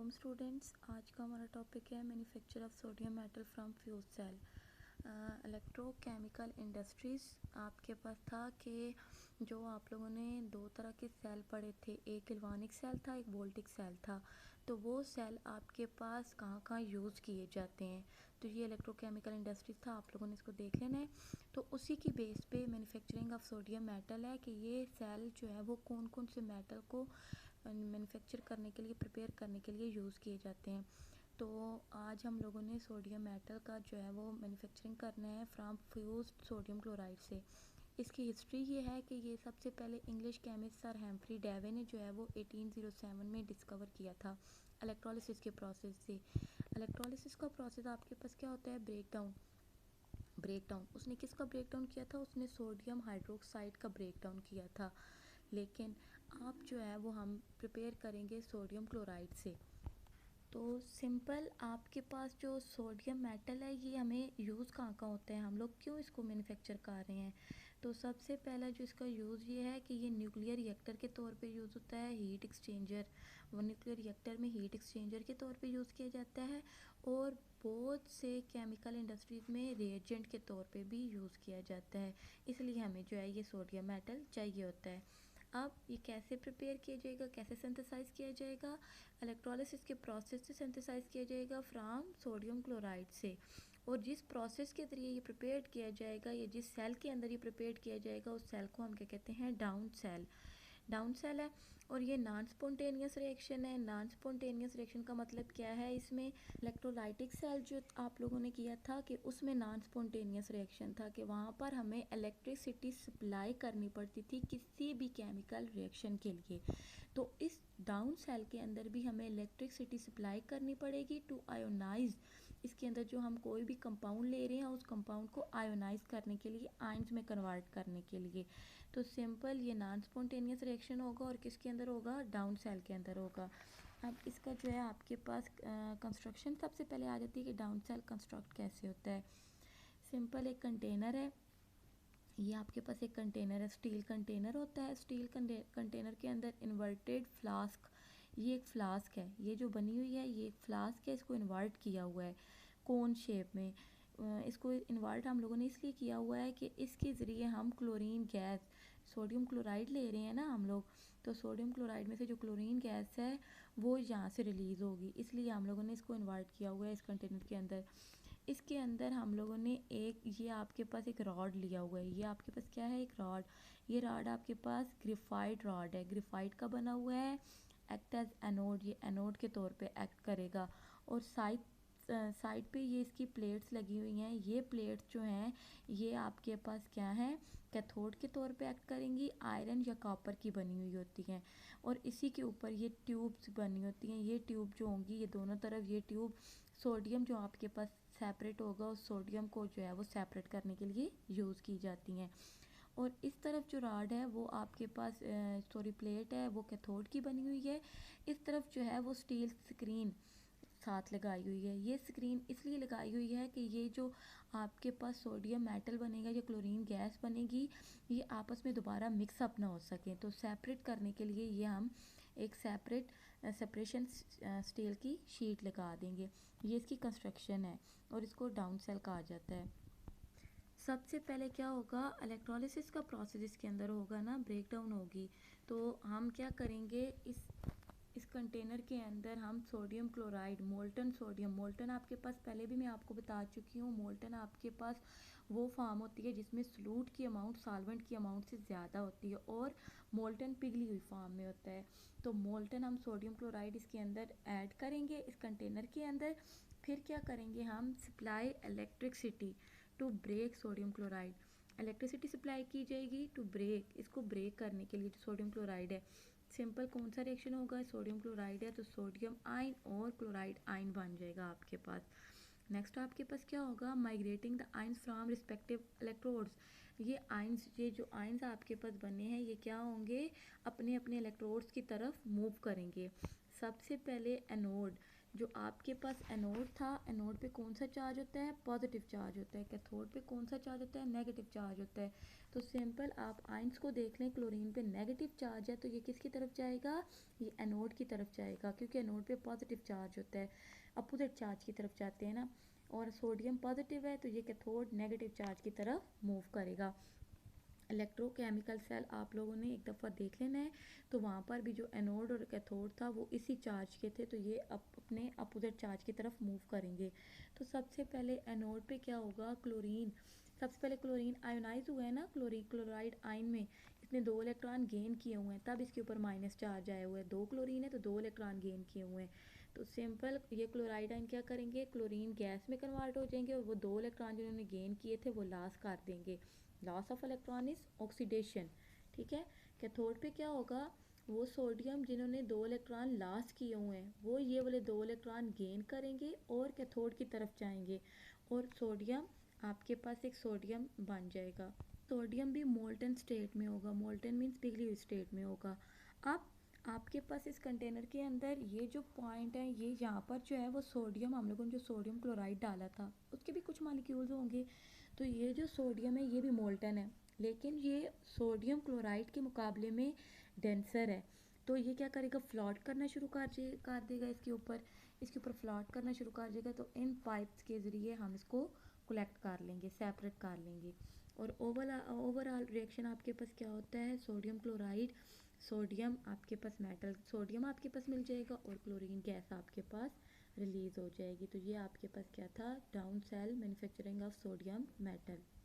वालेकुम स्टूडेंट्स। आज का हमारा टॉपिक है manufacture of sodium metal from fuse cell. Electrochemical industries आपके पास था कि जो आप लोगों ने दो तरह के सेल पढ़े थे, एक गैल्वानिक सेल था, एक वोल्टिक सेल था। तो वो सेल आपके पास कहाँ कहाँ यूज़ किए जाते हैं, तो ये इलेक्ट्रोकेमिकल इंडस्ट्रीज़ था, आप लोगों ने इसको देख लेना है। तो उसी की बेस पे मैन्युफैक्चरिंग ऑफ सोडियम मेटल है कि ये सेल जो है वो कौन कौन से मेटल को मैन्युफैक्चर करने के लिए, प्रिपेयर करने के लिए यूज़ किए जाते हैं। तो आज हम लोगों ने सोडियम मेटल का जो है वो मैन्युफैक्चरिंग करना है फ्रॉम फ्यूज्ड सोडियम क्लोराइड से। इसकी हिस्ट्री ये है कि ये सबसे पहले इंग्लिश केमिस्ट सर हेम्फ्री डेवे ने जो है वो 1807 में डिस्कवर किया था इलेक्ट्रोलिसिस के प्रोसेस से। इलेक्ट्रोलिसिस का प्रोसेस आपके पास क्या होता है, ब्रेकडाउन उसने किसका ब्रेकडाउन किया था, उसने सोडियम हाइड्रोक्साइड का ब्रेकडाउन किया था। लेकिन आप जो है वो हम प्रिपेयर करेंगे सोडियम क्लोराइड से। तो सिंपल आपके पास जो सोडियम मेटल है ये हमें यूज़ कहाँ का होता है, हम लोग क्यों इसको मैन्युफैक्चर कर रहे हैं। तो सबसे पहला जो इसका यूज़ ये है कि ये न्यूक्लियर रिएक्टर के तौर पे यूज़ होता है, हीट एक्सचेंजर, वो न्यूक्लियर रिएक्टर में हीट एक्सचेंजर के तौर पे यूज़ किया जाता है। और बहुत से केमिकल इंडस्ट्रीज़ में रिएजेंट के तौर पे भी यूज़ किया जाता है। इसलिए हमें जो है ये सोडियम मेटल चाहिए होता है। अब ये कैसे प्रिपेयर किया जाएगा, कैसे सिंथेसाइज किया जाएगा, इलेक्ट्रोलिसिस के प्रोसेस से सिंथेसाइज किया जाएगा फ्रॉम सोडियम क्लोराइड से। और जिस प्रोसेस के ज़रिए ये प्रिपेयर किया जाएगा, या जिस सेल के अंदर ये प्रिपेयर किया जाएगा, उस सेल को हम क्या कहते हैं, डाउन सेल है। और ये नॉन स्पॉन्टेनियस रिएक्शन है। नॉन स्पॉन्टेनियस रिएक्शन का मतलब क्या है, इसमें इलेक्ट्रोलाइटिक सेल जो आप लोगों ने किया था कि उसमें नॉन स्पॉन्टेनियस रिएक्शन था कि वहाँ पर हमें इलेक्ट्रिसिटी सप्लाई करनी पड़ती थी किसी भी केमिकल रिएक्शन के लिए। तो इस डाउन सेल के अंदर भी हमें इलेक्ट्रिसिटी सप्लाई करनी पड़ेगी टू आयोनाइज। इसके अंदर जो हम कोई भी कंपाउंड ले रहे हैं उस कंपाउंड को आयोनाइज करने के लिए, आयंस में कन्वर्ट करने के लिए। तो सिंपल ये नॉन स्पॉन्टेनियस रिएक्शन होगा और किसके अंदर होगा, डाउन सेल के अंदर होगा। अब इसका जो है आपके पास कंस्ट्रक्शन सबसे पहले आ जाती है कि डाउन सेल कंस्ट्रक्ट कैसे होता है। सिंपल एक कंटेनर है, ये आपके पास एक कंटेनर है, स्टील कंटेनर होता है। स्टील कंटेनर के अंदर इन्वर्टेड फ्लास्क, ये एक फ्लास्क है, ये जो बनी हुई है ये एक फ्लास्क है, इसको इन्वर्ट किया हुआ है कोन शेप में। इसको इन्वर्ट हम लोगों ने इसलिए किया हुआ है कि इसके ज़रिए हम क्लोरीन गैस, सोडियम क्लोराइड ले रहे हैं ना हम लोग, तो सोडियम क्लोराइड में से जो क्लोरीन गैस है वो यहाँ से रिलीज़ होगी, इसलिए हम लोगों ने इसको इन्वर्ट किया हुआ है इस कंटेनर के अंदर। इसके अंदर हम लोगों ने एक, ये आपके पास एक रॉड लिया हुआ है, ये आपके पास क्या है, एक रॉड। ये रॉड आपके पास ग्रेफाइट रॉड है, ग्रेफाइट का बना हुआ है। एक्ट एज एनोड, ये एनोड के तौर पे एक्ट करेगा। और साइड पे ये इसकी प्लेट्स लगी हुई हैं, ये प्लेट्स जो हैं ये आपके पास क्या है, कैथोड के तौर पे एक्ट करेंगी, आयरन या कॉपर की बनी हुई होती हैं। और इसी के ऊपर ये ट्यूब्स बनी होती हैं, ये ट्यूब जो होंगी ये दोनों तरफ, ये ट्यूब सोडियम जो आपके पास सेपरेट होगा उस सोडियम को जो है वो सेपरेट करने के लिए यूज़ की जाती हैं। और इस तरफ जो रॉड है वो आपके पास सॉरी प्लेट है, वो कैथोड की बनी हुई है। इस तरफ जो है वो स्टील स्क्रीन साथ लगाई हुई है। ये स्क्रीन इसलिए लगाई हुई है कि ये जो आपके पास सोडियम मेटल बनेगा या क्लोरीन गैस बनेगी, ये आपस में दोबारा मिक्सअप ना हो सके, तो सेपरेट करने के लिए ये हम एक सेपरेशन स्टील की शीट लगा देंगे। ये इसकी कंस्ट्रक्शन है और इसको डाउन सेल कहा जाता है। सबसे पहले क्या होगा, इलेक्ट्रोलिसिस का प्रोसेस इसके अंदर होगा ना, ब्रेक डाउन होगी। तो हम क्या करेंगे, इस कंटेनर के अंदर हम सोडियम क्लोराइड, मोल्टन आपके पास पहले भी मैं आपको बता चुकी हूँ, मोल्टन आपके पास वो फॉर्म होती है जिसमें सॉल्यूट की अमाउंट सॉल्वेंट की अमाउंट से ज़्यादा होती है, और मोल्टन पिघली हुई फॉर्म में होता है। तो मोल्टन हम सोडियम क्लोराइड इसके अंदर ऐड करेंगे इस कंटेनर के अंदर। फिर क्या करेंगे, हम supply electricity to break sodium chloride, electricity supply की जाएगी टू ब्रेक, इसको ब्रेक करने के लिए जो सोडियम क्लोराइड है। सिंपल कौन सा रिएक्शन होगा, सोडियम क्लोराइड है तो सोडियम आयन और क्लोराइड आयन बन जाएगा आपके पास। नेक्स्ट आपके पास क्या होगा, migrating the ions from respective electrodes, ये आयंस, ये जो आयंस आपके पास बने हैं ये क्या होंगे, अपने अपने इलेक्ट्रोड्स की तरफ मूव करेंगे। सबसे पहले एनोड, जो आपके पास एनोड था, एनोड पे कौन सा चार्ज होता है, पॉजिटिव चार्ज होता है। कैथोड पे कौन सा चार्ज होता है, नेगेटिव चार्ज होता है। तो सिंपल आप आयंस को देख लें, क्लोरीन पे नेगेटिव चार्ज है तो ये किसकी तरफ जाएगा, ये एनोड की तरफ जाएगा, क्योंकि एनोड पे पॉजिटिव चार्ज होता है, अपोजिट चार्ज की तरफ जाते हैं ना। और सोडियम पॉजिटिव है तो ये कैथोड नेगेटिव चार्ज की तरफ मूव करेगा। इलेक्ट्रोकेमिकल सेल आप लोगों ने एक दफ़ा देख लेना है, तो वहाँ पर भी जो एनोड और कैथोड था वो इसी चार्ज के थे, तो ये अपने अपोजिट चार्ज की तरफ मूव करेंगे। तो सबसे पहले एनोड पे क्या होगा, क्लोरीन, सबसे पहले क्लोरीन आयोनाइज हुआ है ना, क्लोराइड आयन में इसने 2 इलेक्ट्रॉन गेन किए हुए हैं, तब इसके ऊपर माइनस चार्ज आया हुआ है। 2 क्लोरीन है तो 2 इलेक्ट्रॉन गेन किए हुए हैं। तो सिंपल ये क्लोराइड आयन क्या करेंगे, क्लोरीन गैस में कन्वर्ट हो जाएंगे और वो 2 इलेक्ट्रॉन जिन्होंने गेन किए थे वो लॉस कर देंगे। Loss of electron is oxidation. ठीक है। कैथोड पे क्या होगा, वो सोडियम जिन्होंने 2 इलेक्ट्रॉन लॉस किए हुए हैं वो ये वाले 2 इलेक्ट्रॉन गेन करेंगे और कैथोड की तरफ जाएंगे, और सोडियम आपके पास एक सोडियम बन जाएगा। सोडियम भी मोल्टन स्टेट में होगा, मोल्टन मीन्स पिघली हुई स्टेट में होगा। अब आपके पास इस कंटेनर के अंदर ये जो पॉइंट है, ये यहाँ पर जो है वो सोडियम, हम लोगों ने जो सोडियम क्लोराइड डाला था उसके भी कुछ मॉलिक्यूल्स होंगे। तो ये जो सोडियम है ये भी मोल्टन है, लेकिन ये सोडियम क्लोराइड के मुकाबले में डेंसर है। तो ये क्या करेगा, फ्लॉट करना शुरू कर देगा इसके ऊपर फ्लॉट करना शुरू कर देगा। तो इन पाइप्स के ज़रिए हम इसको कलेक्ट कर लेंगे, सेपरेट कर लेंगे। और ओवरऑल रिएक्शन आपके पास क्या होता है, सोडियम क्लोराइड, सोडियम आपके पास मेटल, सोडियम आपके पास मिल जाएगा और क्लोरीन गैस आपके पास रिलीज़ हो जाएगी। तो ये आपके पास क्या था, down cell manufacturing of sodium metal.